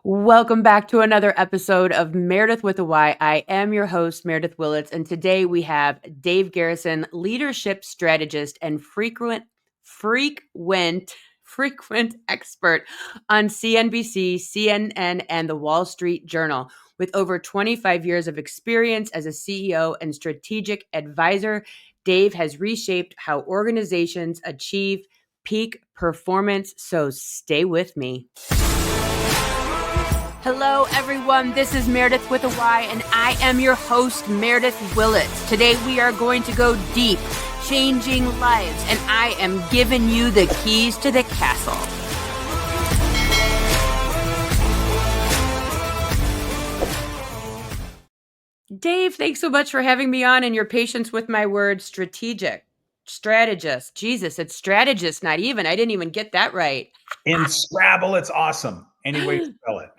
Welcome back to another episode of Meredith with a Y. I am your host, Meredith Willits, and today we have Dave Garrison, leadership strategist and frequent expert on CNBC, CNN, and the Wall Street Journal. With over 25 years of experience as a CEO and strategic advisor, Dave has reshaped how organizations achieve peak performance. So stay with me. Hello, everyone. This is Meredith with a Y, and I am your host, Meredith Willits. Today, we are going to go deep, changing lives, and I am giving you the keys to the castle. Dave, thanks so much for having me on and your patience with my word strategist. Jesus, it's strategist, not even. I didn't even get that right. In Scrabble, it's awesome. Any way you spell it.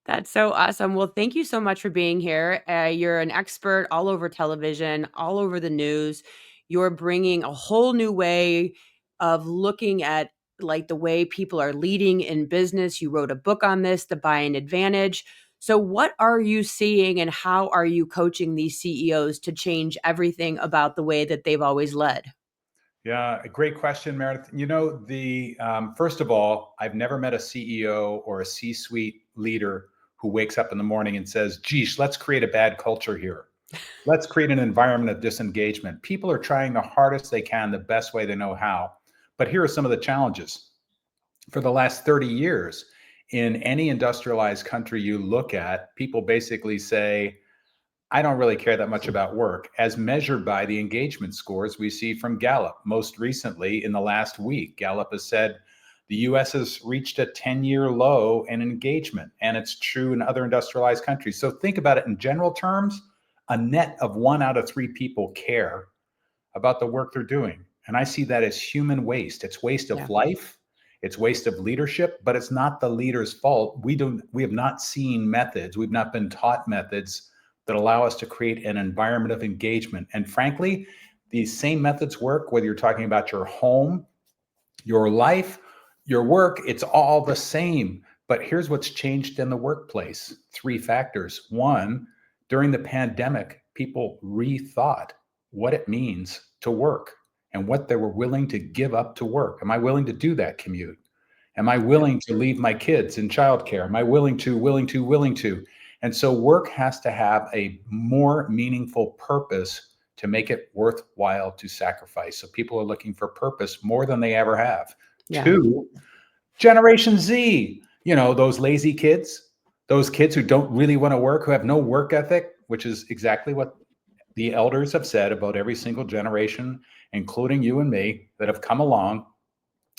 That's so awesome. Well, thank you so much for being here. You're an expert all over television, all over the news. You're bringing a whole new way of looking at like the way people are leading in business. You wrote a book on this, The Buying Advantage. So what are you seeing and how are you coaching these CEOs to change everything about the way that they've always led? Yeah, a great question, Meredith. First of all, I've never met a CEO or a C-suite leader who wakes up in the morning and says, geesh, let's create a bad culture here. Let's create an environment of disengagement. People are trying the hardest they can, the best way they know how. But here are some of the challenges. For the last 30 years, in any industrialized country you look at, people basically say, I don't really care that much about work, as measured by the engagement scores we see from Gallup. Most recently, in the last week, Gallup has said the US has reached a 10-year low in engagement, and it's true in other industrialized countries. So think about it in general terms, a net of 1 out of 3 people care about the work they're doing. And I see that as human waste. It's waste of life, it's waste of leadership, but it's not the leader's fault. We have not seen methods, we've not been taught methods that allow us to create an environment of engagement. And frankly, these same methods work whether you're talking about your home, your life, your work, it's all the same. But here's what's changed in the workplace. 3 factors. 1, during the pandemic, people rethought what it means to work and what they were willing to give up to work. Am I willing to do that commute? Am I willing to leave my kids in childcare? Am I willing to? And so work has to have a more meaningful purpose to make it worthwhile to sacrifice. So people are looking for purpose more than they ever have. Yeah. 2, Generation Z, those lazy kids, those kids who don't really want to work, who have no work ethic, which is exactly what the elders have said about every single generation, including you and me, that have come along.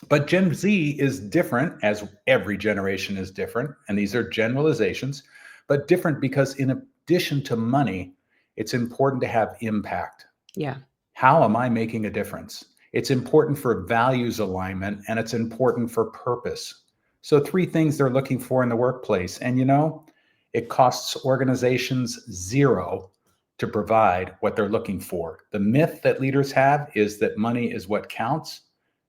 But Gen Z is different, as every generation is different. And these are generalizations, but different because in addition to money, it's important to have impact. Yeah. How am I making a difference? It's important for values alignment, and it's important for purpose. So 3 things they're looking for in the workplace. And it costs organizations 0 to provide what they're looking for. The myth that leaders have is that money is what counts,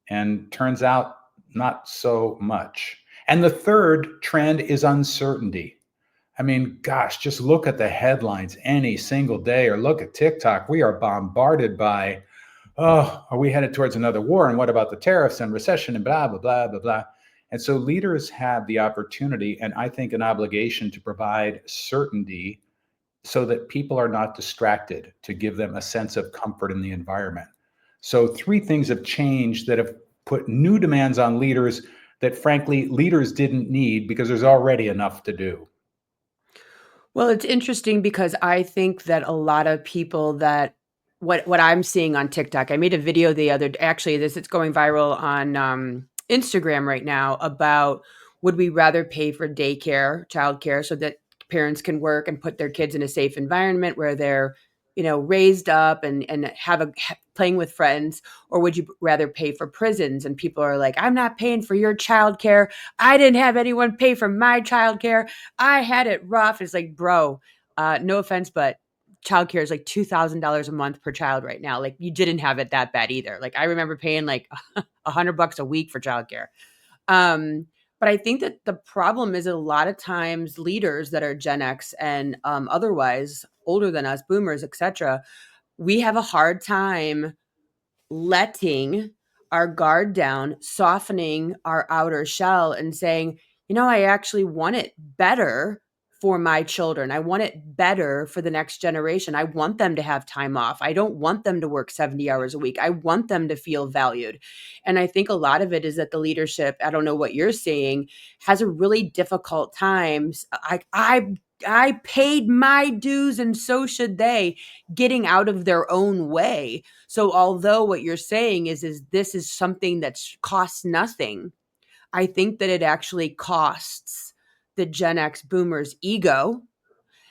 and turns out not so much. And the third trend is uncertainty. I mean, gosh, just look at the headlines any single day, or look at TikTok. We are bombarded by, are we headed towards another war? And what about the tariffs and recession and blah, blah, blah, blah, blah. And so leaders have the opportunity, and I think an obligation, to provide certainty so that people are not distracted, to give them a sense of comfort in the environment. So 3 things have changed that have put new demands on leaders that, frankly, leaders didn't need because there's already enough to do. Well, it's interesting because I think that a lot of people that what I'm seeing on TikTok, I made a video it's going viral on Instagram right now about, would we rather pay for childcare, so that parents can work and put their kids in a safe environment where they're, raised up and playing with friends, or would you rather pay for prisons? And people are like, I'm not paying for your childcare. I didn't have anyone pay for my childcare. I had it rough. It's like, bro, no offense, but childcare is like $2,000 a month per child right now. Like, you didn't have it that bad either. Like, I remember paying like $100 a week for childcare. But I think that the problem is a lot of times leaders that are Gen X and otherwise older than us, boomers, etc., we have a hard time letting our guard down, softening our outer shell and saying, I actually want it better for my children. I want it better for the next generation. I want them to have time off. I don't want them to work 70 hours a week. I want them to feel valued. And I think a lot of it is that the leadership, I don't know what you're saying, has a really difficult time. I paid my dues and so should they, getting out of their own way. So although what you're saying is this is something that costs nothing, I think that it actually costs the Gen X boomers ego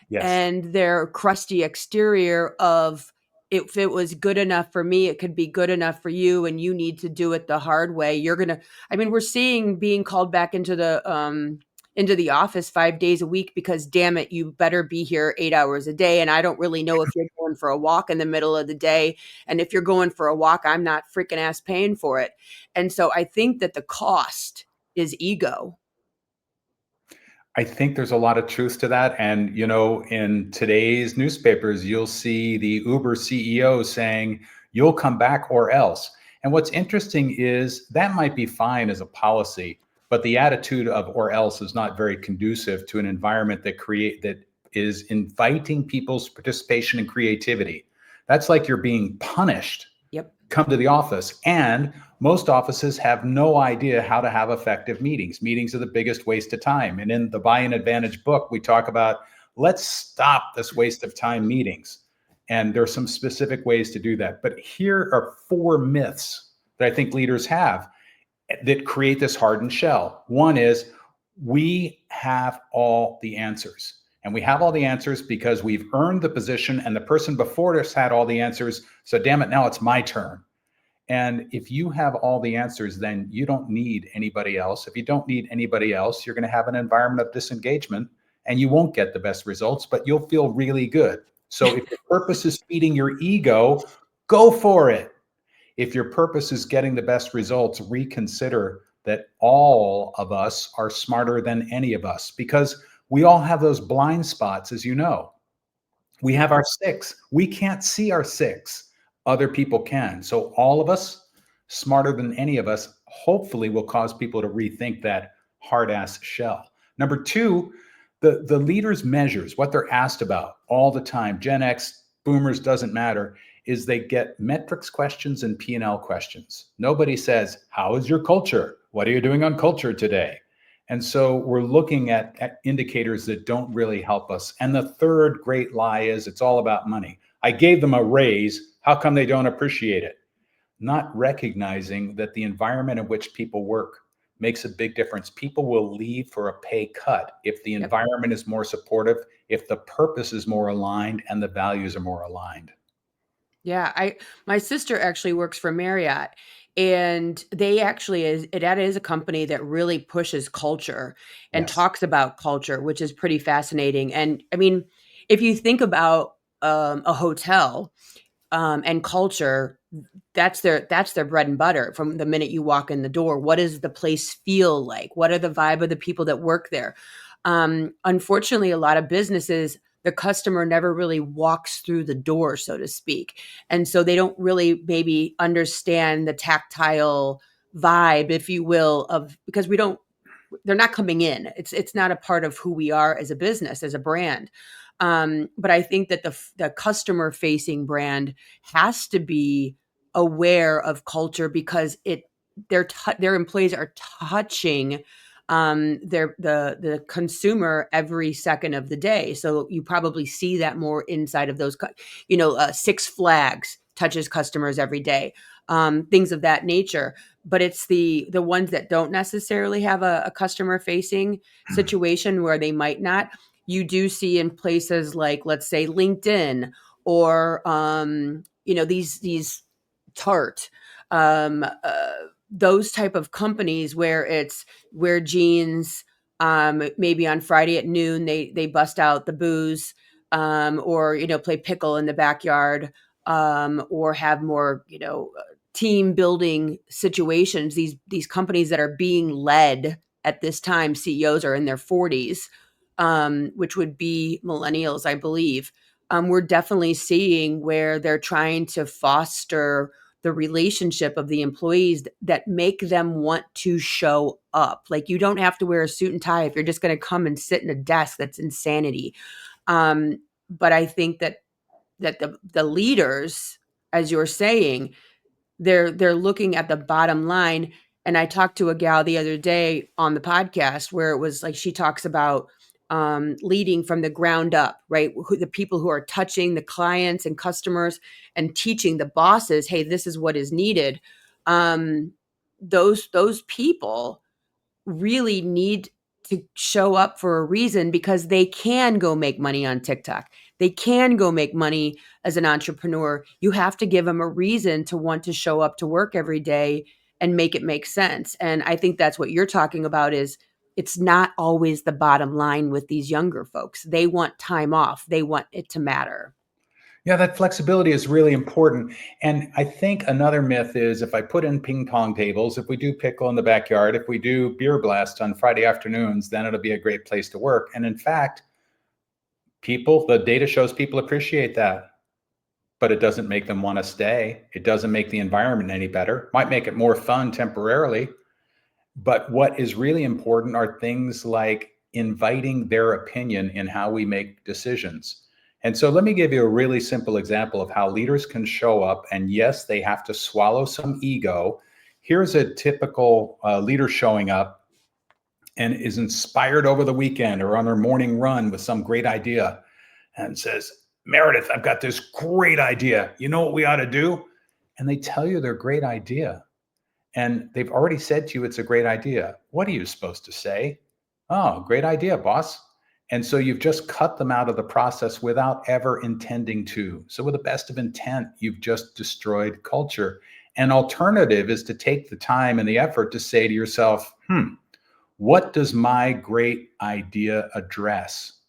Yes. and their crusty exterior of, if it was good enough for me, it could be good enough for you, and you need to do it the hard way. We're seeing being called back into the office 5 days a week because damn it, you better be here 8 hours a day. And I don't really know if you're going for a walk in the middle of the day. And if you're going for a walk, I'm not freaking ass paying for it. And so I think that the cost is ego. I think there's a lot of truth to that. And, in today's newspapers, you'll see the Uber CEO saying, you'll come back or else. And what's interesting is that might be fine as a policy, but the attitude of or else is not very conducive to an environment that is inviting people's participation and creativity. That's like you're being punished. Yep. Come to the office. And most offices have no idea how to have effective meetings. Meetings are the biggest waste of time. And in the Buy-in Advantage book, we talk about let's stop this waste of time meetings. And there are some specific ways to do that. But here are 4 myths that I think leaders have that create this hardened shell. One is we have all the answers. And we have all the answers because we've earned the position and the person before us had all the answers. So damn it, now it's my turn. And if you have all the answers, then you don't need anybody else. If you don't need anybody else, you're going to have an environment of disengagement and you won't get the best results, but you'll feel really good. So if your purpose is feeding your ego, go for it. If your purpose is getting the best results, reconsider that all of us are smarter than any of us because we all have those blind spots, as you know. We have our 6. We can't see our 6. Other people can. So all of us, smarter than any of us, hopefully will cause people to rethink that hard ass shell. Number 2, the leaders' measures, what they're asked about all the time, Gen X, boomers, doesn't matter, is they get metrics questions and P&L questions. Nobody says, how is your culture? What are you doing on culture today? And so we're looking at indicators that don't really help us. And the third great lie is it's all about money. I gave them a raise. How come they don't appreciate it? Not recognizing that the environment in which people work makes a big difference. People will leave for a pay cut if the environment is more supportive, if the purpose is more aligned, and the values are more aligned. Yeah, my sister actually works for Marriott, and that is a company that really pushes culture and Yes. talks about culture, which is pretty fascinating. And I mean, if you think about a hotel and culture, that's their bread and butter from the minute you walk in the door. What does the place feel like? What are the vibe of the people that work there? Unfortunately, a lot of businesses, the customer never really walks through the door, so to speak. And so they don't really maybe understand the tactile vibe, if you will, of because they're not coming in. It's not a part of who we are as a business, as a brand. But I think that the customer facing brand has to be aware of culture because their employees are touching the consumer every second of the day. So you probably see that more inside of those, Six Flags touches customers every day, things of that nature. But it's the ones that don't necessarily have a customer facing situation where they might not. You do see in places like, let's say, LinkedIn or these Tarte, um, uh, those type of companies where it's wear jeans. Maybe on Friday at noon they bust out the booze, or play pickle in the backyard, or have more team building situations. These companies that are being led at this time, CEOs are in their 40s, which would be millennials, I believe. We're definitely seeing where they're trying to foster the relationship of the employees that make them want to show up. Like, you don't have to wear a suit and tie if you're just going to come and sit in a desk. That's insanity. But I think that the leaders, as you're saying, they're looking at the bottom line. And I talked to a gal the other day on the podcast where it was like, she talks about leading from the ground up, right? The people who are touching the clients and customers and teaching the bosses, hey, this is what is needed. Those people really need to show up for a reason, because they can go make money on TikTok. They can go make money as an entrepreneur. You have to give them a reason to want to show up to work every day and make it make sense. And I think that's what you're talking about, is it's not always the bottom line with these younger folks. They want time off. They want it to matter. Yeah, that flexibility is really important. And I think another myth is, if I put in ping pong tables, if we do pickle in the backyard, if we do beer blast on Friday afternoons, then it'll be a great place to work. And in fact, the data shows people appreciate that, but it doesn't make them want to stay. It doesn't make the environment any better. Might make it more fun temporarily. But what is really important are things like inviting their opinion in how we make decisions. And so let me give you a really simple example of how leaders can show up. And yes, they have to swallow some ego. Here's a typical leader showing up and is inspired over the weekend or on their morning run with some great idea and says, Meredith, I've got this great idea. You know what we ought to do? And they tell you their great idea. And they've already said to you, it's a great idea. What are you supposed to say? Oh, great idea, boss. And so you've just cut them out of the process without ever intending to. So with the best of intent, you've just destroyed culture. An alternative is to take the time and the effort to say to yourself, what does my great idea address?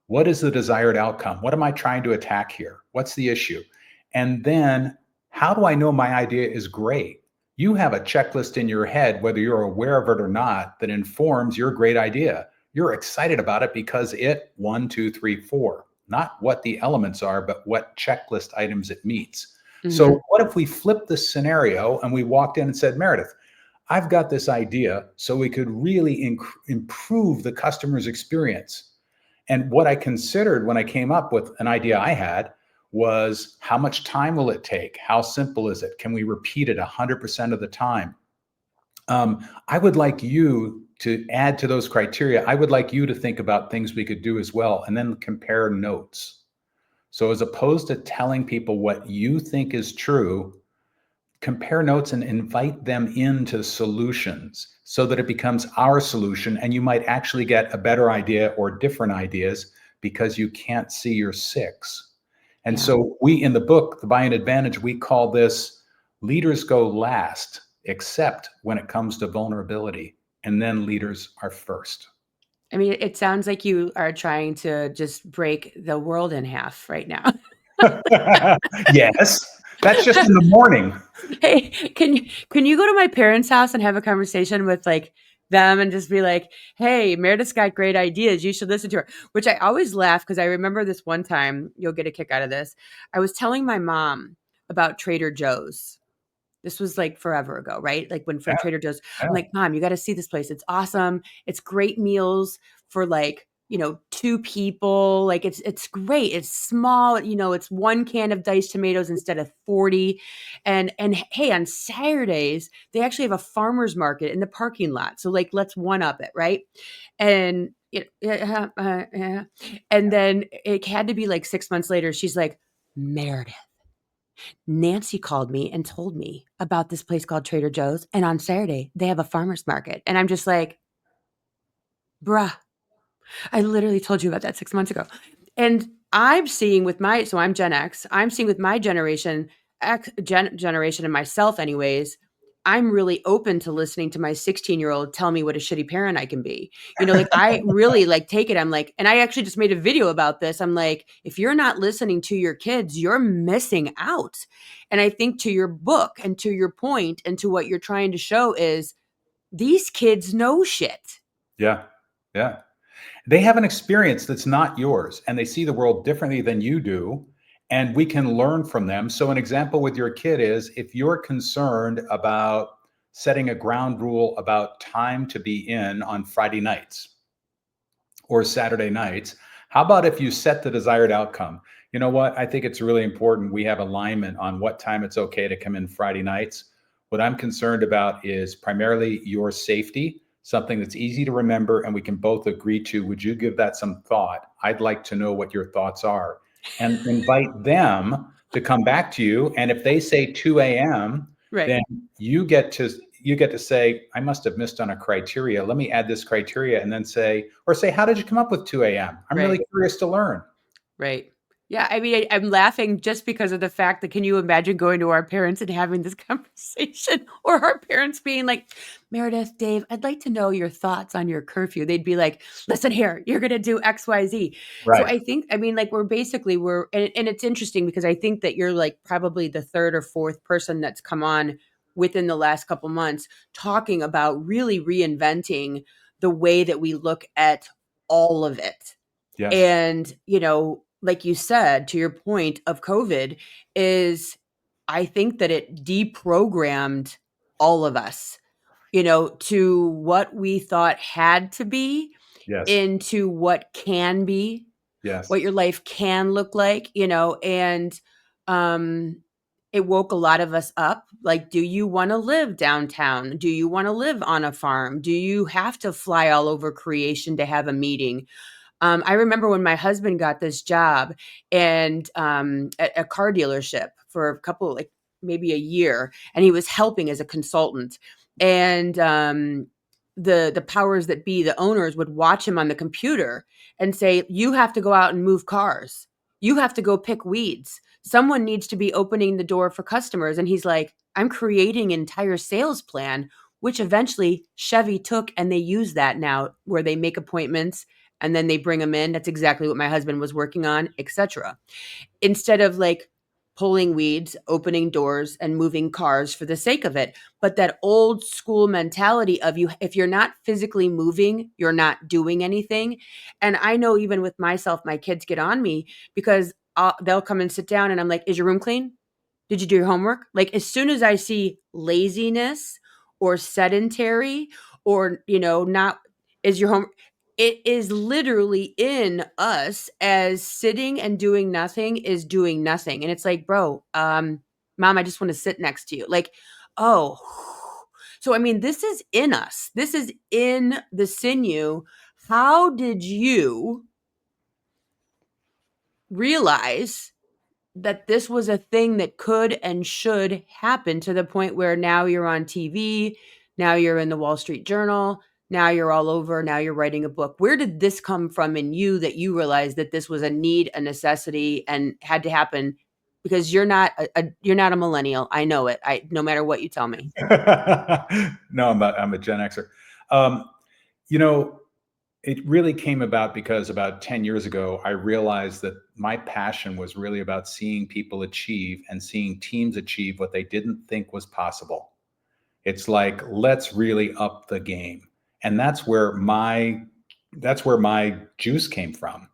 What is the desired outcome? What am I trying to attack here? What's the issue? And then, how do I know my idea is great? You have a checklist in your head, whether you're aware of it or not, that informs your great idea. You're excited about it because it 1, 2, 3, 4, not what the elements are, but what checklist items it meets. Mm-hmm. So what if we flipped the scenario and we walked in and said, Meredith, I've got this idea so we could really improve the customer's experience. And what I considered when I came up with an idea I had was, how much time will it take? How simple is it? Can we repeat it 100% of the time? I would like you to add to those criteria. I would like you to think about things we could do as well, and then compare notes. So as opposed to telling people what you think is true, compare notes and invite them into solutions so that it becomes our solution, and you might actually get a better idea or different ideas because you can't see your 6. And so we, in the book, The Buy-in Advantage, we call this leaders go last, except when it comes to vulnerability, and then leaders are first. I mean, it sounds like you are trying to just break the world in half right now. Yes, that's just in the morning. Hey, can you go to my parents' house and have a conversation with like them and just be like, hey, Meredith's got great ideas. You should listen to her. Which I always laugh, because I remember this one time, you'll get a kick out of this. I was telling my mom about Trader Joe's. This was like forever ago, right? Like when from Trader Joe's, I'm like, Mom, you got to see this place. It's awesome. It's great meals for like, 2 people. Like it's great. It's small, it's 1 can of diced tomatoes instead of 40. And hey, on Saturdays, they actually have a farmer's market in the parking lot. So like, let's one up it, right? And and then it had to be like 6 months later. She's like, Meredith, Nancy called me and told me about this place called Trader Joe's. And on Saturday, they have a farmer's market. And I'm just like, bruh, I literally told you about that 6 months ago. And I'm seeing with so I'm Gen X, I'm seeing with my generation and myself anyways, I'm really open to listening to my 16-year-old tell me what a shitty parent I can be. Like I really like take it. I'm like, and I actually just made a video about this. I'm like, if you're not listening to your kids, you're missing out. And I think to your book and to your point and to what you're trying to show is these kids know shit. Yeah. Yeah. They have an experience that's not yours, and they see the world differently than you do, and we can learn from them. So an example with your kid is if you're concerned about setting a ground rule about time to be in on Friday nights or Saturday nights, how about if you set the desired outcome? You know what? I think it's really important we have alignment on what time it's okay to come in Friday nights. What I'm concerned about is primarily your safety, something that's easy to remember and we can both agree to. Would you give that some thought? I'd like to know what your thoughts are and invite them to come back to you. And if they say 2 a.m., Right. then you get to say, I must have missed on a criteria. Let me add this criteria and then say, how did you come up with 2 a.m.? I'm really Right. curious to learn. Right. Yeah, I mean, I'm laughing just because of the fact that can you imagine going to our parents and having this conversation or our parents being like, "Meredith, Dave, I'd like to know your thoughts on your curfew." They'd be like, "Listen here, you're going to do XYZ." So Right. I think, I mean, like and it's interesting because I think that you're like probably the third or fourth person that's come on within the last couple months talking about really reinventing the way that we look at all of it. Yes. And, like you said, to your point of COVID, is I think that it deprogrammed all of us, to what we thought had to be Yes. into what can be, Yes. what your life can look like, and um it woke a lot of us up. Like, do you want to live downtown? Do you want to live on a farm? Do you have to fly all over creation to have a meeting? I remember when my husband got this job and at a car dealership for a couple, like maybe a year, and he was helping as a consultant. And the powers that be, the owners, would watch him on the computer and say, "You have to go out and move cars. You have to go pick weeds. Someone needs to be opening the door for customers." And he's like, "I'm creating an entire sales plan." Which eventually Chevy took, and they use that now where they make appointments and then they bring them in. That's exactly what my husband was working on, etc. Instead of like pulling weeds, opening doors, and moving cars for the sake of it. But that old school mentality of you, if you're not physically moving, you're not doing anything. And I know even with myself, my kids get on me because they'll come and sit down and I'm like, "Is your room clean? Did you do your homework?" Like as soon as I see laziness or sedentary or, not is your home, it is literally in us as sitting and doing nothing is doing nothing. And it's like, bro, mom, I just want to sit next to you. Like, oh, so I mean, this is in us. This is in the sinew. How did you realize that this was a thing that could and should happen to the point where now you're on TV, now you're in the Wall Street Journal, now you're all over, now you're writing a book? Where did this come from in you that you realized that this was a need, a necessity, and had to happen? Because you're not a millennial. I know it. No matter what you tell me. No, I'm a Gen Xer. Um, you know, it really came about because about 10 years ago, I realized that my passion was really about seeing people achieve and seeing teams achieve what they didn't think was possible. It's like, let's really up the game. And that's where my juice came from.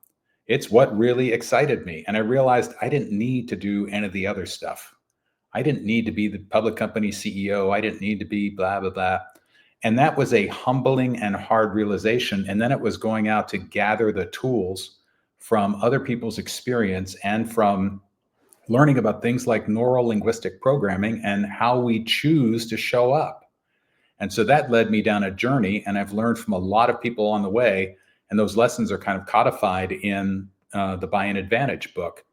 It's what really excited me. And I realized I didn't need to do any of the other stuff. I didn't need to be the public company CEO. I didn't need to be blah, blah, blah. And that was a humbling and hard realization. And then it was going out to gather the tools from other people's experience and from learning about things like neural linguistic programming and how we choose to show up. And so that led me down a journey. And I've learned from a lot of people on the way. And those lessons are kind of codified in the Buy in Advantage book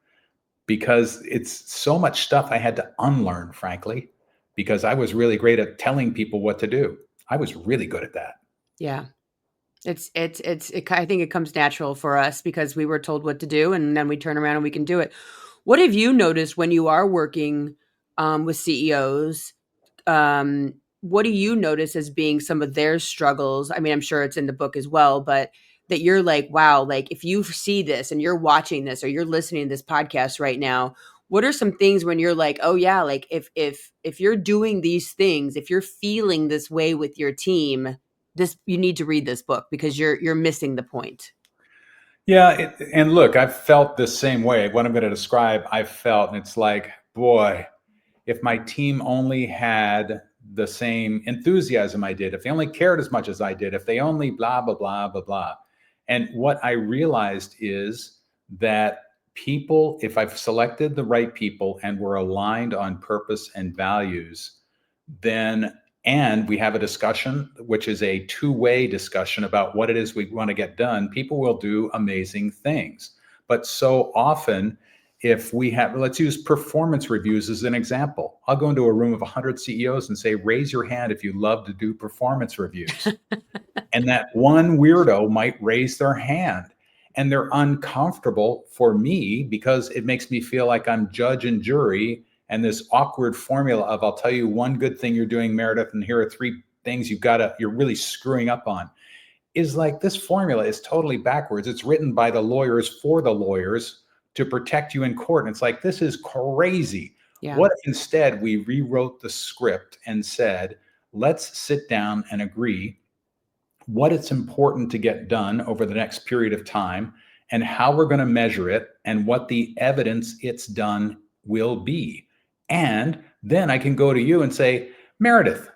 because it's so much stuff I had to unlearn, frankly, because I was really great at telling people what to do. I was really good at that. Yeah. I think it comes natural for us because we were told what to do and then we turn around and we can do it. What have you noticed when you are working with CEOs? What do you notice as being some of their struggles? I mean, I'm sure it's in the book as well, but that you're like, wow, like if you see this and you're watching this or you're listening to this podcast right now, what are some things when you're like, oh yeah, like if you're doing these things, if you're feeling this way with your team, you need to read this book because you're missing the point. Yeah, and look, I've felt the same way. What I'm going to describe, I've felt, and it's like, boy, if my team only had the same enthusiasm I did, if they only cared as much as I did, if they only blah, blah, blah, blah, blah. And what I realized is that people, if I've selected the right people and we're aligned on purpose and values, then, and we have a discussion, which is a two-way discussion about what it is we want to get done, people will do amazing things. But so often, if we have, let's use performance reviews as an example. I'll go into a room of 100 CEOs and say, raise your hand if you love to do performance reviews. And that one weirdo might raise their hand. And they're uncomfortable for me because it makes me feel like I'm judge and jury, and this awkward formula of, I'll tell you one good thing you're doing, Meredith, and here are three things you're really screwing up on, is like, this formula is totally backwards. It's written by the lawyers for the lawyers to protect you in court. And it's like, this is crazy. Yeah. What if instead we rewrote the script and said, let's sit down and agree what it's important to get done over the next period of time and how we're going to measure it and what the evidence it's done will be. And then I can go to you and say, Meredith,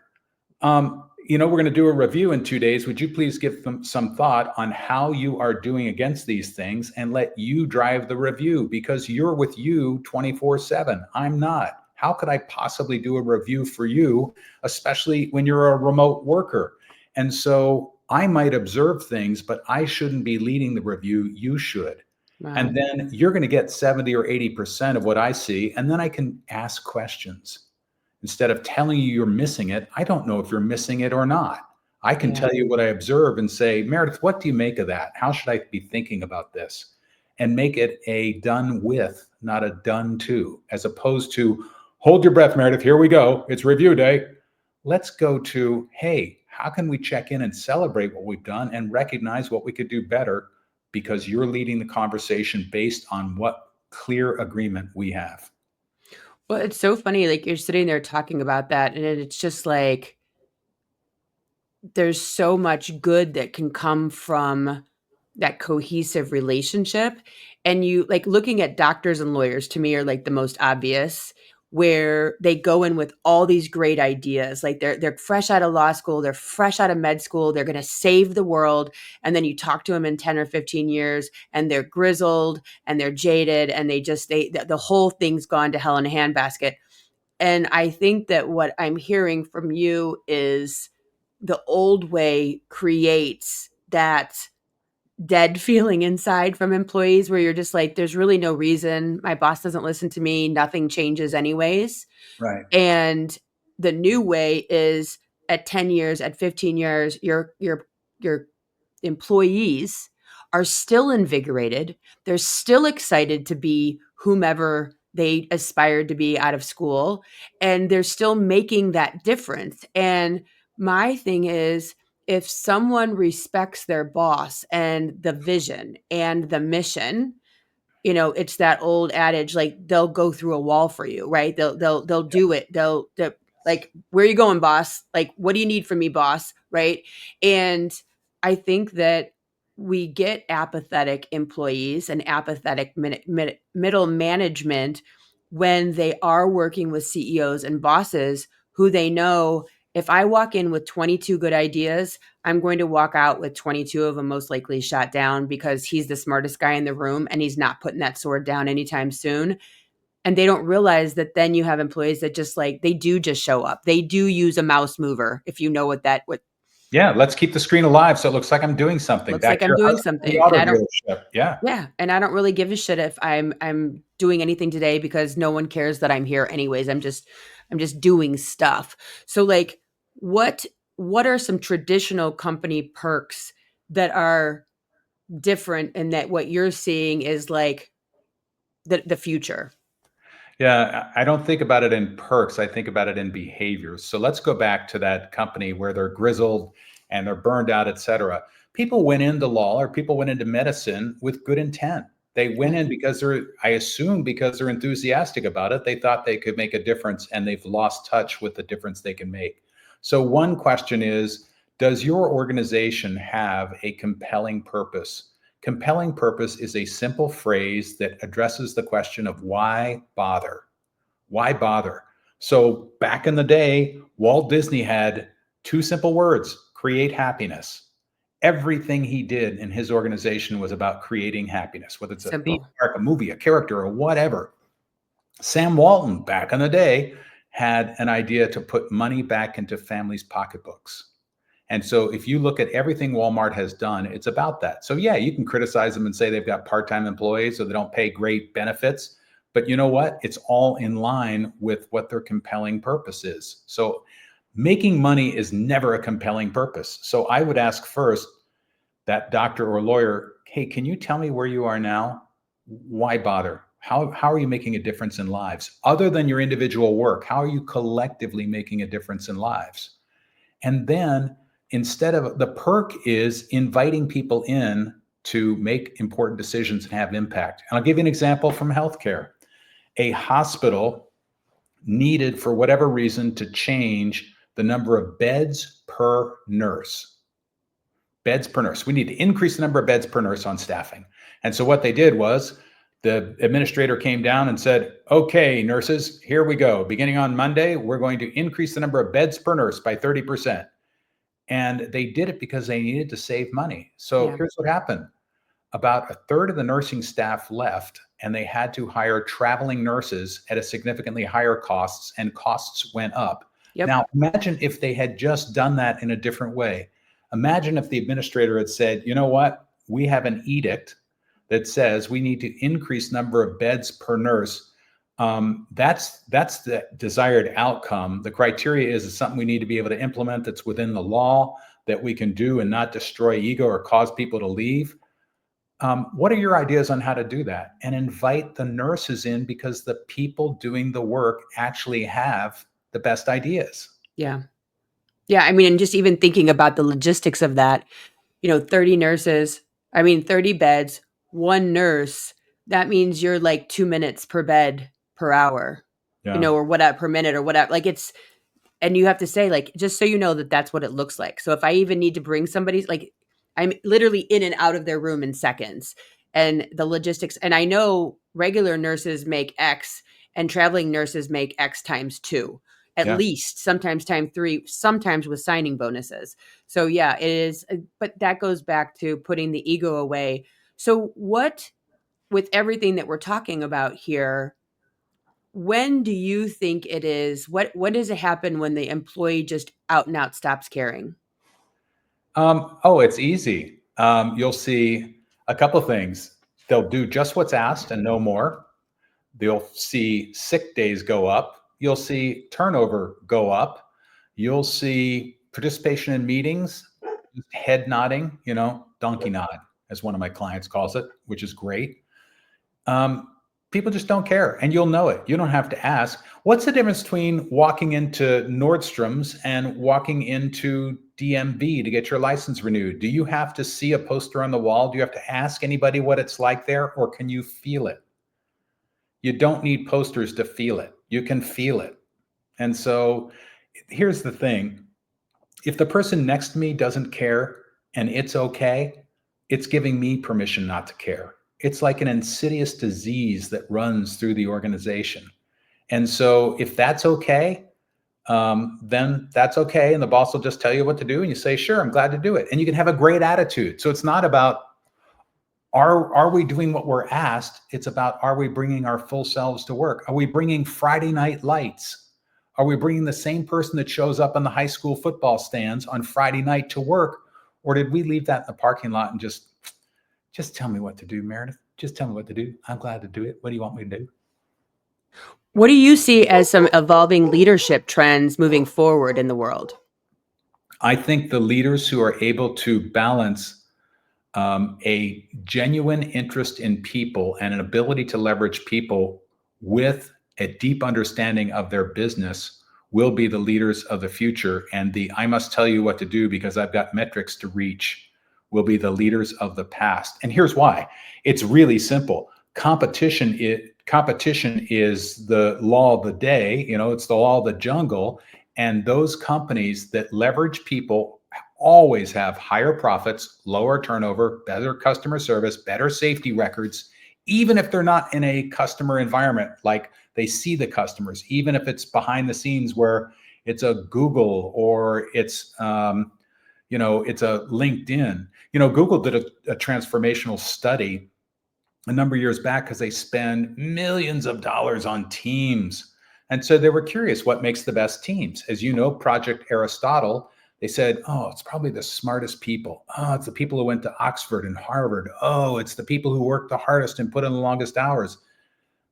we're going to do a review in 2 days. Would you please give them some thought on how you are doing against these things and let you drive the review, because you're with you 24/7. I'm not. How could I possibly do a review for you, especially when you're a remote worker? And so I might observe things, but I shouldn't be leading the review. You should. Wow. And then you're going to get 70 or 80% of what I see. And then I can ask questions. Instead of telling you you're missing it, I don't know if you're missing it or not. I can tell you what I observe and say, Meredith, what do you make of that? How should I be thinking about this? And make it a done with, not a done to, as opposed to, hold your breath, Meredith, here we go. It's review day. Let's go to, hey, how can we check in and celebrate what we've done and recognize what we could do better, because you're leading the conversation based on what clear agreement we have. Well, it's so funny, like, you're sitting there talking about that, and it's just like, there's so much good that can come from that cohesive relationship. And you, like, looking at doctors and lawyers to me are like the most obvious, where they go in with all these great ideas. Like, they're fresh out of law school, they're fresh out of med school, they're going to save the world. And then you talk to them in 10 or 15 years and they're grizzled and they're jaded, and the whole thing's gone to hell in a handbasket. And I think that what I'm hearing from you is the old way creates that dead feeling inside from employees, where you're just like, there's really no reason. My boss doesn't listen to me. Nothing changes anyways. Right. And the new way is, at 10 years, at 15 years, your employees are still invigorated. They're still excited to be whomever they aspired to be out of school, and they're still making that difference. And my thing is, if someone respects their boss and the vision and the mission, it's that old adage, like, they'll go through a wall for you, right? They'll do it. They'll like, where are you going, boss? Like, what do you need from me, boss? Right. And I think that we get apathetic employees and apathetic middle management when they are working with CEOs and bosses who they know, if I walk in with 22 good ideas, I'm going to walk out with 22 of them most likely shot down, because he's the smartest guy in the room and he's not putting that sword down anytime soon. And they don't realize that then you have employees that just, like, they do just show up. They do use a mouse mover, if you know what. Yeah, let's keep the screen alive so it looks like I'm doing something. Looks Back like to I'm your doing husband in the something. auto And I don't dealership. Yeah. Yeah, and I don't really give a shit if I'm doing anything today, because no one cares that I'm here anyways. I'm just doing stuff. So, like, what are some traditional company perks that are different, and that what you're seeing is like the future? Yeah, I don't think about it in perks. I think about it in behaviors. So let's go back to that company where they're grizzled and they're burned out, et cetera. People went into law, or people went into medicine with good intent. They went in because I assume because they're enthusiastic about it. They thought they could make a difference, and they've lost touch with the difference they can make. So one question is, Does your organization have a compelling purpose? Compelling purpose is a simple phrase that addresses the question of why bother? Why bother? So back in the day, Walt Disney had two simple words: create happiness. Everything he did in his organization was about creating happiness, whether it's a theme Simple. park, a movie, a character, or whatever. Sam Walton, back in the day, had an idea to put money back into families' pocketbooks. And so if you look at everything Walmart has done, it's about that. So yeah, you can criticize them and say they've got part-time employees or they don't pay great benefits, but you know what? It's all in line with what their compelling purpose is. So making money is never a compelling purpose. So I would ask first that doctor or lawyer, hey, can you tell me where you are now? Why bother? How are you making a difference in lives? Other than your individual work, how are you collectively making a difference in lives? And then instead of the perk is inviting people in to make important decisions and have impact. And I'll give you an example from healthcare. A hospital needed, for whatever reason, to change the number of beds per nurse. Beds per nurse. We need to increase the number of beds per nurse on staffing. And so what they did was the administrator came down and said, okay, nurses, here we go. Beginning on Monday, we're going to increase the number of beds per nurse by 30%. And they did it because they needed to save money. So Yeah. here's what happened. About a third of the nursing staff left, and they had to hire traveling nurses at a significantly higher costs, and costs went up. Yep. Now, imagine if they had just done that in a different way. Imagine if the administrator had said, you know what, we have an edict that says we need to increase number of beds per nurse. That's the desired outcome. The criteria is something we need to be able to implement that's within the law, that we can do and not destroy ego or cause people to leave. What are your ideas on how to do that? And invite the nurses in, because the people doing the work actually have the best ideas. Yeah. Yeah, I mean, and just even thinking about the logistics of that, 30 nurses, 30 beds, one nurse, that means you're like 2 minutes per bed per hour, Yeah. or whatever, per minute or whatever. Like and you have to say, like, just so you know that that's what it looks like. So if I even need to bring somebody, like, I'm literally in and out of their room in seconds. And the logistics, and I know regular nurses make X and traveling nurses make X times 2, at Yeah. least, sometimes time 3, sometimes with signing bonuses. So yeah, it is. But that goes back to putting the ego away. So with everything that we're talking about here, when do you think it is? What does it happen when the employee just out and out stops caring? It's easy. You'll see a couple of things. They'll do just what's asked and no more. You'll see sick days go up. You'll see turnover go up. You'll see participation in meetings, head nodding, donkey nod, as one of my clients calls it, which is great. People just don't care, and you'll know it. You don't have to ask. What's the difference between walking into Nordstrom's and walking into DMV to get your license renewed? Do you have to see a poster on the wall? Do you have to ask anybody what it's like there, or can you feel it? You don't need posters to feel it. You can feel it. And so here's the thing. If the person next to me doesn't care and it's okay, it's giving me permission not to care. It's like an insidious disease that runs through the organization. And so if that's okay, then that's okay. And the boss will just tell you what to do. And you say, sure, I'm glad to do it. And you can have a great attitude. So it's not about, are we doing what we're asked? It's about, are we bringing our full selves to work? Are we bringing Friday night lights? Are we bringing the same person that shows up on the high school football stands on Friday night to work? Or did we leave that in the parking lot and just tell me what to do, Meredith? Just tell me what to do. I'm glad to do it. What do you want me to do? What do you see as some evolving leadership trends moving forward in the world? I think the leaders who are able to balance a genuine interest in people and an ability to leverage people with a deep understanding of their business will be the leaders of the future. And the I must tell you what to do because I've got metrics to reach will be the leaders of the past. And here's why. It's really simple. Competition is the law of the day. It's the law of the jungle. And those companies that leverage people always have higher profits, lower turnover, better customer service, better safety records, even if they're not in a customer environment, like they see the customers, even if it's behind the scenes where it's a Google or it's, it's a LinkedIn. Google did a transformational study a number of years back because they spend millions of dollars on teams. And so they were curious what makes the best teams. As you know, Project Aristotle, they said, oh, it's probably the smartest people. Oh, it's the people who went to Oxford and Harvard. Oh, it's the people who worked the hardest and put in the longest hours.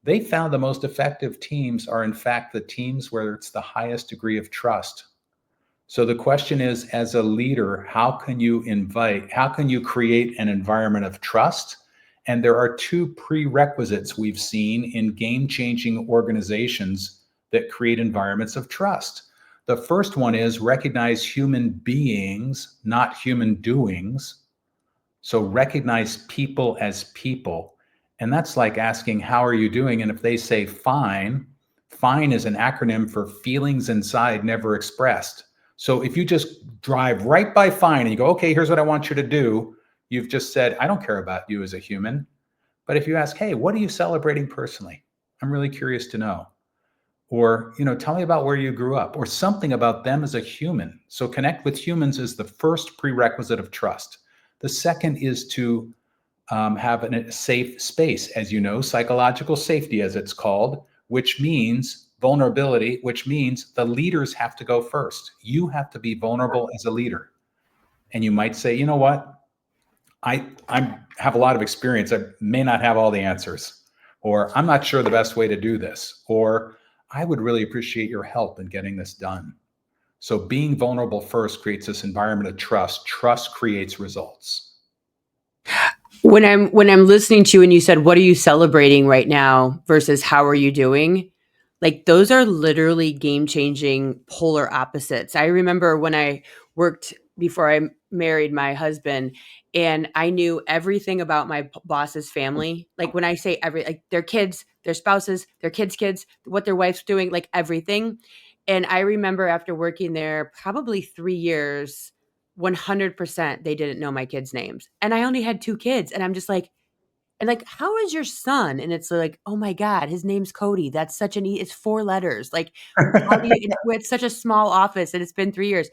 They found the most effective teams are, in fact, the teams where it's the highest degree of trust. So the question is, as a leader, how can you create an environment of trust? And there are two prerequisites we've seen in game-changing organizations that create environments of trust. The first one is recognize human beings, not human doings. So recognize people as people. And that's like asking, how are you doing? And if they say fine, fine is an acronym for feelings inside never expressed. So if you just drive right by fine and you go, okay, here's what I want you to do, you've just said, I don't care about you as a human. But if you ask, hey, what are you celebrating personally? I'm really curious to know. Or, tell me about where you grew up, or something about them as a human. So connect with humans is the first prerequisite of trust. The second is to have a safe space, as you know, psychological safety, as it's called, which means vulnerability, which means the leaders have to go first. You have to be vulnerable as a leader. And you might say, you know what? I have a lot of experience. I may not have all the answers, or I'm not sure the best way to do this, or I would really appreciate your help in getting this done. So being vulnerable first creates this environment of trust. Trust creates results. When I'm listening to you and you said, what are you celebrating right now versus how are you doing? Like those are literally game-changing polar opposites. I remember when I worked before I married my husband and I knew everything about my boss's family. Like when I say like their kids, their spouses, their kids, what their wife's doing, like everything. And I remember after working there probably 3 years, 100% they didn't know my kids' names. And I only had 2 kids and I'm just like, and like, how is your son? And it's like, oh my God, his name's Cody. That's such it's 4 letters. Like, how do you, it's such a small office and it's been 3 years.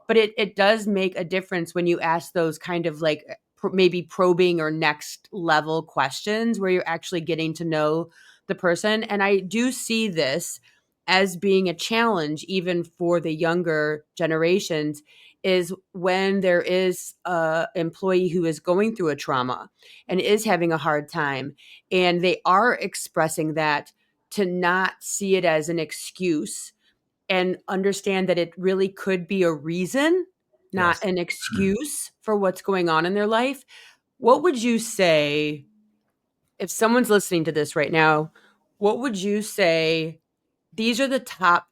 But it does make a difference when you ask those kind of like maybe probing or next level questions where you're actually getting to know the person. And I do see this as being a challenge, even for the younger generations, is when there is a employee who is going through a trauma and is having a hard time and they are expressing that, to not see it as an excuse and understand that it really could be a reason, not Yes. an excuse for what's going on in their life. What would you say if someone's listening to this right now? What would you say these are the top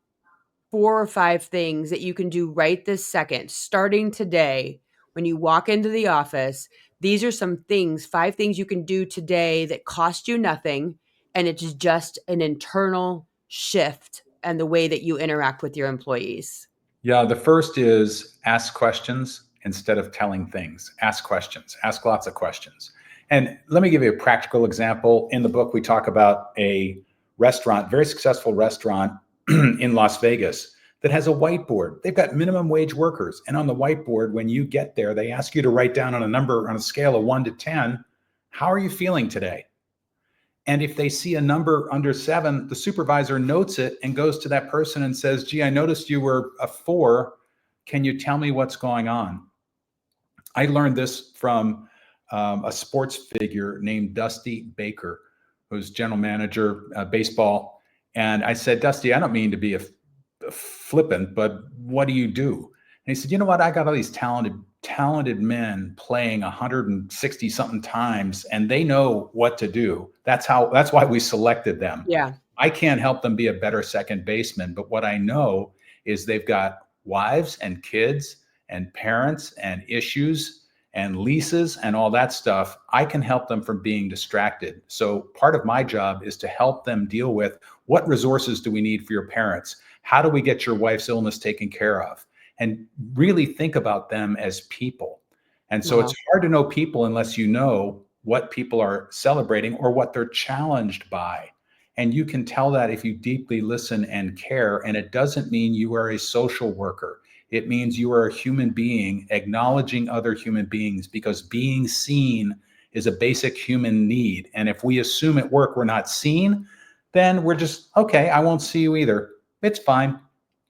4 or 5 things that you can do right this second, starting today when you walk into the office? These are some things, 5 things you can do today that cost you nothing, and it's just an internal shift and the way that you interact with your employees. Yeah, the first is ask questions instead of telling things. Ask questions, ask lots of questions. And let me give you a practical example. In the book, we talk about a restaurant, very successful restaurant in Las Vegas that has a whiteboard. They've got minimum wage workers. And on the whiteboard, when you get there, they ask you to write down on a number on a scale of 1 to 10, how are you feeling today? And if they see a number under 7, the supervisor notes it and goes to that person and says, gee, I noticed you were a 4. Can you tell me what's going on? I learned this from a sports figure named Dusty Baker, who's general manager baseball. And I said, Dusty, I don't mean to be a flippant, but what do you do? And he said, you know what? I got all these talented men playing 160 something times, and they know what to do. That's why we selected them. Yeah. I can't help them be a better second baseman, but what I know is they've got wives and kids and parents and issues and leases and all that stuff. I can help them from being distracted. So part of my job is to help them deal with, what resources do we need for your parents? How do we get your wife's illness taken care of? and really think about them as people. And so it's Wow. hard to know people unless you know what people are celebrating or what they're challenged by. And you can tell that if you deeply listen and care. And it doesn't mean you are a social worker. It means you are a human being acknowledging other human beings, because being seen is a basic human need. And if we assume at work we're not seen, then we're just, okay, I won't see you either. It's fine.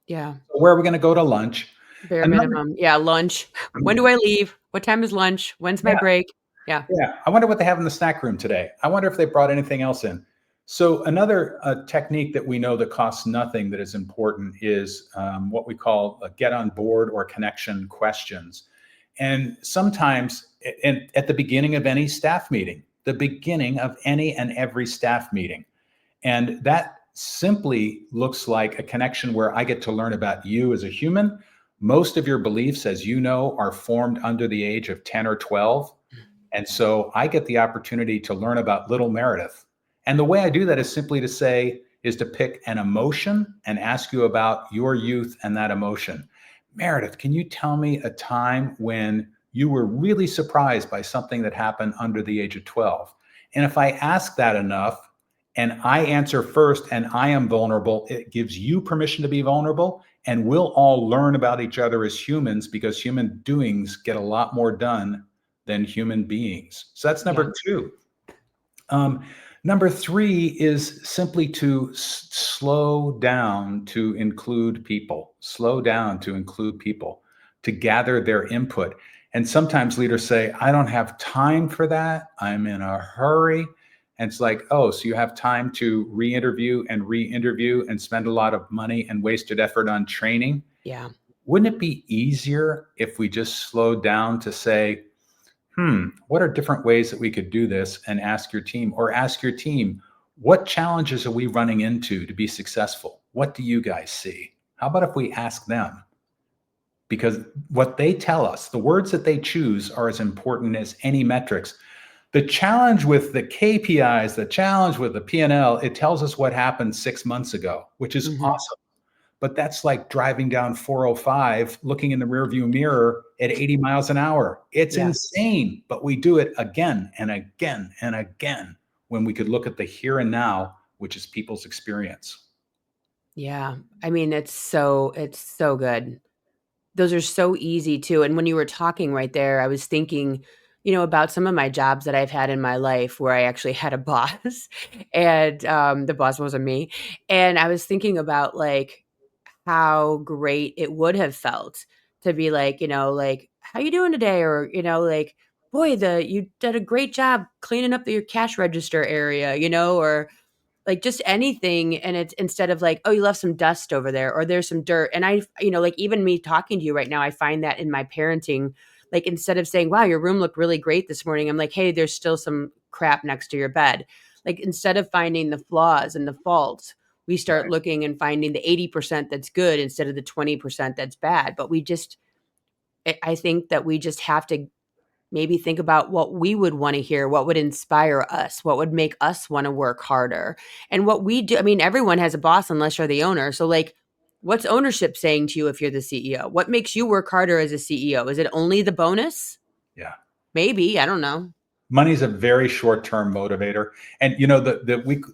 Yeah. Where are we going to go to lunch? Bare Another, minimum. Yeah, lunch. When do I leave? What time is lunch? When's my yeah, break? Yeah. yeah. I wonder what they have in the snack room today. I wonder if they brought anything else in. So another technique that we know that costs nothing that is important is what we call get on board or connection questions. And sometimes at the beginning of any staff meeting, the beginning of any and every staff meeting. And that simply looks like a connection where I get to learn about you as a human. Most of your beliefs, as you know, are formed under the age of 10 or 12. And so I get the opportunity to learn about little Meredith. And the way I do that is simply to say, is to pick an emotion and ask you about your youth and that emotion. Meredith, can you tell me a time when you were really surprised by something that happened under the age of 12? And if I ask that enough and I answer first and I am vulnerable, it gives you permission to be vulnerable. And we'll all learn about each other as humans, because human doings get a lot more done than human beings. So that's Yeah. number two. Number three is simply to slow down to include people, slow down to include people, to gather their input. And sometimes leaders say, I don't have time for that. I'm in a hurry. And it's like, oh, so you have time to re-interview and spend a lot of money and wasted effort on training. Yeah. Wouldn't it be easier if we just slowed down to say, what are different ways that we could do this, and ask your team, or ask your team, what challenges are we running into to be successful? What do you guys see? How about if we ask them? Because what they tell us, the words that they choose, are as important as any metrics. The challenge with the KPIs, the challenge with the P&L, it tells us what happened 6 months ago, which is Mhm. awesome. But that's like driving down 405, looking in the rearview mirror at 80 miles an hour. It's Yeah. insane, but we do it again and again and again when we could look at the here and now, which is people's experience. Yeah. I mean, it's so good. Those are so easy too, and when you were talking right there, I was thinking, about some of my jobs that I've had in my life where I actually had a boss, and, the boss wasn't me, and I was thinking about, like, how great it would have felt to be like, like, "How you doing today?" Or, like, "Boy, the you did a great job cleaning up your cash register area," or like, just anything, and it's instead of like, "Oh, you left some dust over there," or "There's some dirt," and like, even me talking to you right now, I find that in my parenting, like, instead of saying, "Wow, your room looked really great this morning," I'm like, "Hey, there's still some crap next to your bed." Like, instead of finding the flaws and the faults, we start Right. looking and finding the 80% that's good instead of the 20% that's bad, but we just I think that we just have to maybe think about what we would wanna hear, what would inspire us, what would make us wanna work harder, and what we do. I mean, everyone has a boss unless you're the owner, so, like, what's ownership saying to you if you're the CEO? What makes you work harder as a CEO? Is it only the bonus? Yeah. Maybe, I don't know. Money's a very short-term motivator. And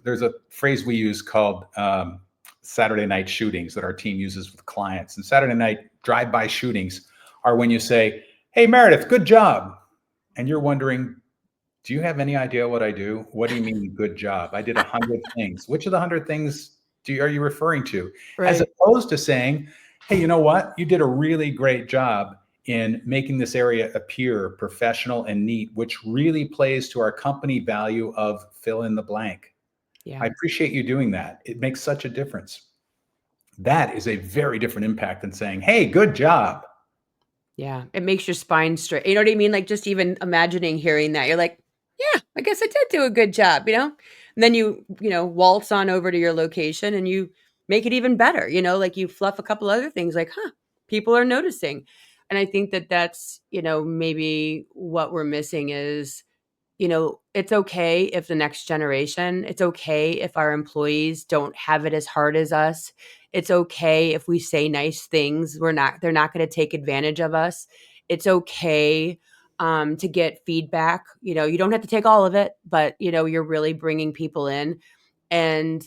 there's a phrase we use called Saturday night shootings that our team uses with clients. And Saturday night drive-by shootings are when you say, hey, Meredith, good job. And you're wondering, do you have any idea what I do? What do you mean, good job? I did 100 things. Which of the 100 things are you referring to? As Right. opposed to saying, hey, you know what? You did a really great job in making this area appear professional and neat, which really plays to our company value of fill in the blank. Yeah. I appreciate you doing that. It makes such a difference. That is a very different impact than saying, hey, good job. Yeah, it makes your spine straight. You know what I mean? Like, just even imagining hearing that, you're like, "Yeah, I guess I did do a good job," you know? And then you waltz on over to your location and you make it even better, like you fluff a couple other things like, "Huh, people are noticing." And I think that that's, maybe what we're missing is, it's okay if the next generation, it's okay if our employees don't have it as hard as us. It's okay if we say nice things. They're not going to take advantage of us. It's okay to get feedback. You don't have to take all of it, but you're really bringing people in. And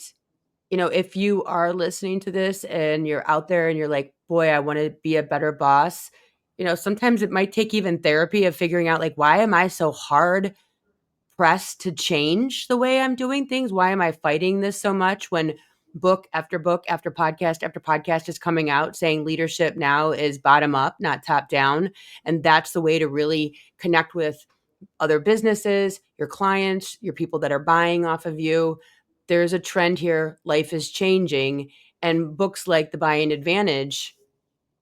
if you are listening to this and you're out there and you're like, boy, I want to be a better boss, sometimes it might take even therapy of figuring out, like, why am I so hard pressed to change the way I'm doing things? Why am I fighting this so much when book after podcast is coming out saying leadership now is bottom up, not top down? And that's the way to really connect with other businesses, your clients, your people that are buying off of you. There's a trend here. Life is changing. And books like The Buying Advantage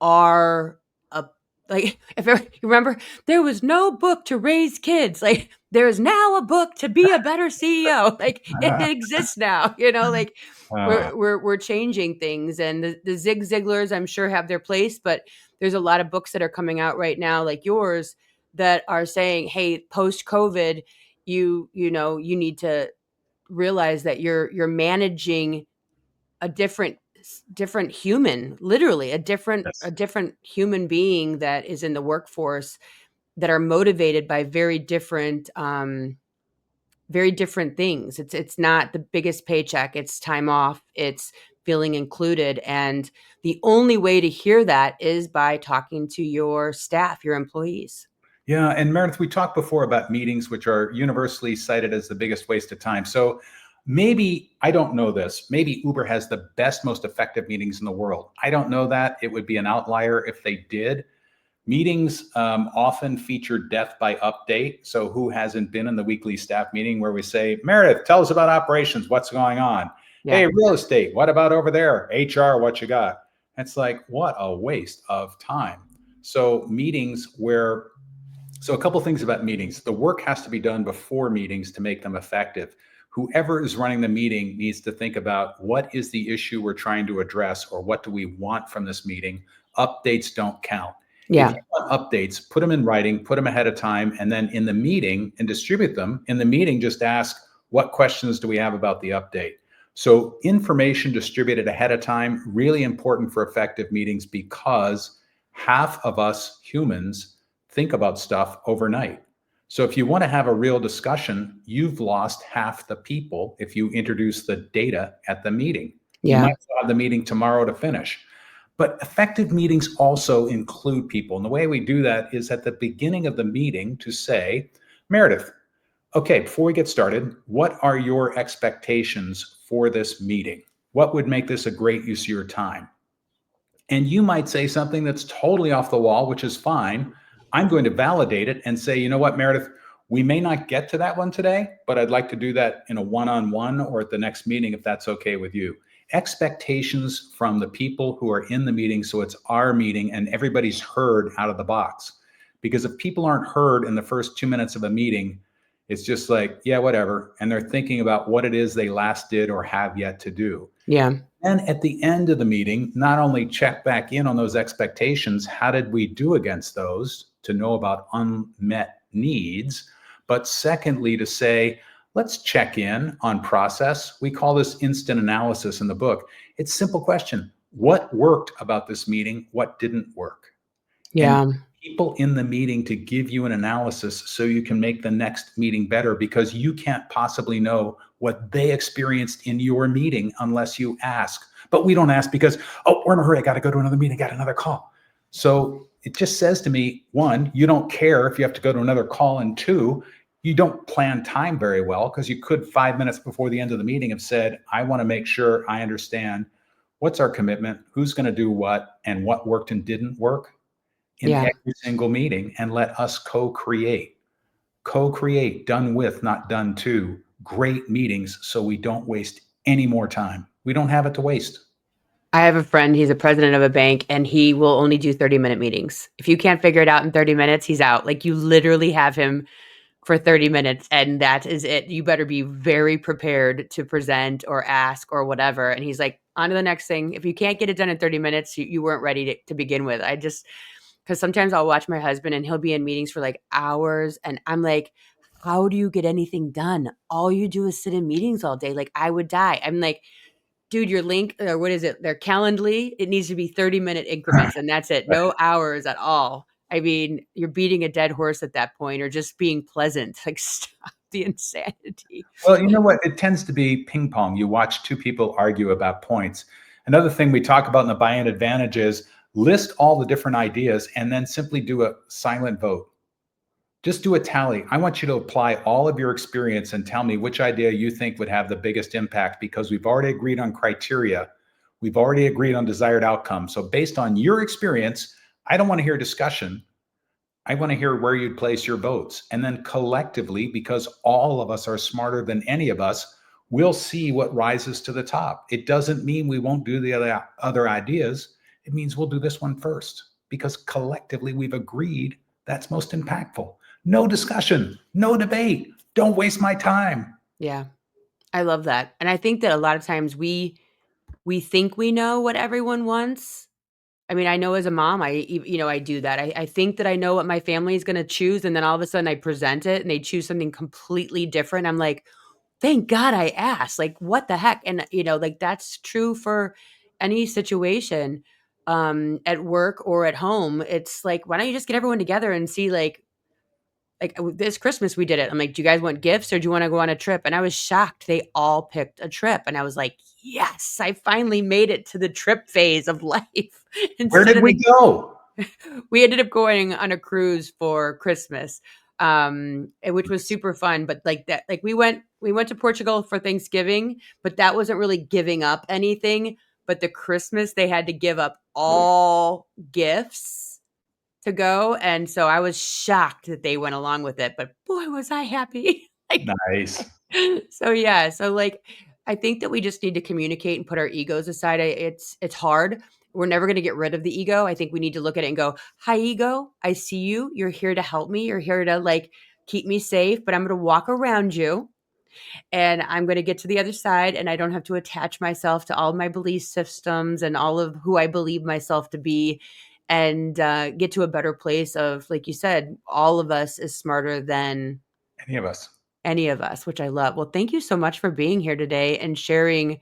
are a like, if you remember, there was no book to raise kids. Like, there's now a book to be a better CEO. Like, it exists now. Like, Uh, we're changing things, and the Zig Ziglars, I'm sure, have their place, but there's a lot of books that are coming out right now, like yours, that are saying, hey, post COVID, you need to realize that you're managing a different human, literally a yes. different human being that is in the workforce, that are motivated by very different things. It's not the biggest paycheck, it's time off, it's feeling included. And the only way to hear that is by talking to your staff, your employees. Yeah, and Meredith, we talked before about meetings, which are universally cited as the biggest waste of time. So maybe, I don't know this, maybe Uber has the best, most effective meetings in the world. I don't know that. It would be an outlier if they did. Meetings often feature death by update. So who hasn't been in the weekly staff meeting where we say, Meredith, tell us about operations, what's going on? Yeah. Hey, real estate, what about over there? HR, what you got? It's like, what a waste of time. So meetings where so a couple things about meetings. The work has to be done before meetings to make them effective. Whoever is running the meeting needs to think about what is the issue we're trying to address, or what do we want from this meeting. Updates don't count. If Yeah. you want updates, put them in writing, put them ahead of time, and then in the meeting and distribute them. In the meeting, just ask, what questions do we have about the update? So information distributed ahead of time, really important for effective meetings, because half of us humans think about stuff overnight. So if you want to have a real discussion, you've lost half the people if you introduce the data at the meeting. You Yeah. might have the meeting tomorrow to finish. But effective meetings also include people. And the way we do that is at the beginning of the meeting to say, Meredith, okay, before we get started, what are your expectations for this meeting? What would make this a great use of your time? And you might say something that's totally off the wall, which is fine. I'm going to validate it and say, you know what, Meredith, we may not get to that one today, but I'd like to do that in a one-on-one or at the next meeting if that's okay with you. Expectations from the people who are in the meeting, so it's our meeting and everybody's heard out of the box. Because if people aren't heard in the first 2 minutes of a meeting, it's just like, yeah, whatever. And they're thinking about what it is they last did or have yet to do. Yeah. And at the end of the meeting, not only check back in on those expectations, how did we do against those to know about unmet needs? But secondly, to say, let's check in on process. We call this instant analysis in the book. It's a simple question. What worked about this meeting? What didn't work? And Yeah. people in the meeting to give you an analysis so you can make the next meeting better, because you can't possibly know what they experienced in your meeting unless you ask. But we don't ask because, oh, we're in a hurry. I got to go to another meeting. Got another call. So it just says to me, one, you don't care if you have to go to another call. And two, you don't plan time very well, because you could 5 minutes before the end of the meeting have said, I want to make sure I understand what's our commitment, who's going to do what, and what worked and didn't work in Yeah. every single meeting, and let us co-create, done with, not done to, great meetings so we don't waste any more time. We don't have it to waste. I have a friend, he's a president of a bank, and he will only do 30-minute meetings. If you can't figure it out in 30 minutes, he's out. Like, you literally have him for 30 minutes and that is it. You better be very prepared to present or ask or whatever. And he's like, on to the next thing. If you can't get it done in 30 minutes, you weren't ready to begin with. Because sometimes I'll watch my husband and he'll be in meetings for like hours. And I'm like, how do you get anything done? All you do is sit in meetings all day. Like, I would die. I'm like, dude, your link, or what is it? Their Calendly, it needs to be 30-minute increments, and that's it. No hours at all. I mean, you're beating a dead horse at that point, or just being pleasant. Like, stop the insanity. Well, you know what? It tends to be ping pong. You watch two people argue about points. Another thing we talk about in the buy-in advantage is list all the different ideas and then simply do a silent vote. Just do a tally. I want you to apply all of your experience and tell me which idea you think would have the biggest impact, because we've already agreed on criteria. We've already agreed on desired outcomes. So based on your experience, I don't want to hear discussion. I want to hear where you'd place your votes. And then collectively, because all of us are smarter than any of us, we'll see what rises to the top. It doesn't mean we won't do the other ideas. It means we'll do this one first, because collectively we've agreed that's most impactful. No discussion, no debate. Don't waste my time. Yeah, I love that. And I think that a lot of times we think we know what everyone wants. I mean, I know as a mom, I do that. I think that I know what my family is going to choose, and then all of a sudden I present it and they choose something completely different. I'm like, thank God I asked. Like, what the heck? And like, that's true for any situation, at work or at home. It's like, why don't you just get everyone together and see, like this Christmas we did it. I'm like, do you guys want gifts or do you want to go on a trip? And I was shocked. They all picked a trip. And I was like, yes, I finally made it to the trip phase of life. Where did we go? We ended up going on a cruise for Christmas, which was super fun. But like that, like we went to Portugal for Thanksgiving, but that wasn't really giving up anything. But the Christmas, they had to give up all gifts to go. And so I was shocked that they went along with it, but boy, was I happy. Like, Nice. so yeah. So like, I think that we just need to communicate and put our egos aside. It's hard. We're never going to get rid of the ego. I think we need to look at it and go, hi, ego. I see you. You're here to help me. You're here to like keep me safe, but I'm going to walk around you and I'm going to get to the other side, and I don't have to attach myself to all of my belief systems and all of who I believe myself to be, and get to a better place of, like you said, all of us is smarter than Any of us. which I love. Well, thank you so much for being here today and sharing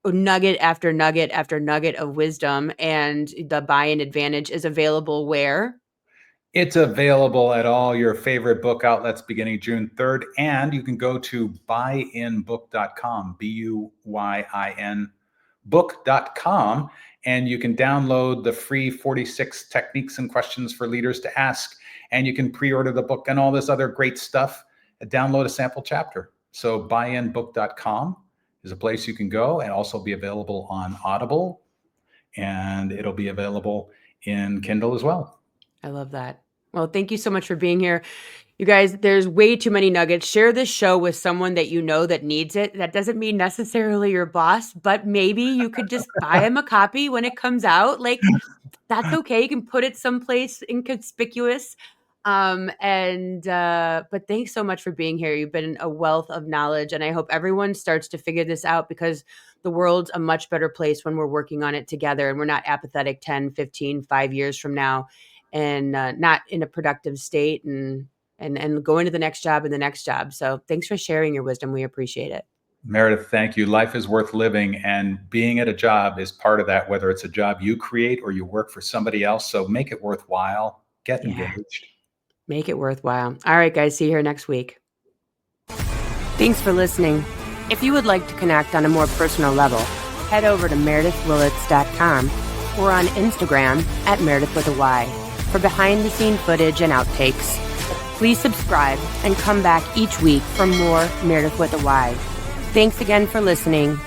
nugget after nugget after nugget of wisdom. And the buy-in advantage is available where? It's available at all your favorite book outlets beginning June 3rd. And you can go to buyinbook.com, BUYIN book.com, and you can download the free 46 techniques and questions for leaders to ask. And you can pre-order the book and all this other great stuff. Download a sample chapter. So buyinbook.com is a place you can go, and also be available on Audible, and it'll be available in Kindle as well. I love that. Well, thank you so much for being here. You guys, there's way too many nuggets. Share this show with someone that you know that needs it. That doesn't mean necessarily your boss, but maybe you could just buy him a copy when it comes out. Like, that's okay. You can put it someplace inconspicuous. But thanks so much for being here. You've been a wealth of knowledge, and I hope everyone starts to figure this out, because the world's a much better place when we're working on it together and we're not apathetic 10, 15, 5 years from now, and not in a productive state and going to the next job and the next job. So thanks for sharing your wisdom. We appreciate it. Meredith, thank you. Life is worth living, and being at a job is part of that, whether it's a job you create or you work for somebody else. So make it worthwhile. Get engaged. Make it worthwhile. All right, guys. See you here next week. Thanks for listening. If you would like to connect on a more personal level, head over to meredithwillits.com or on Instagram at Meredith with a Y for behind-the-scene footage and outtakes. Please subscribe and come back each week for more Meredith with a Y. Thanks again for listening.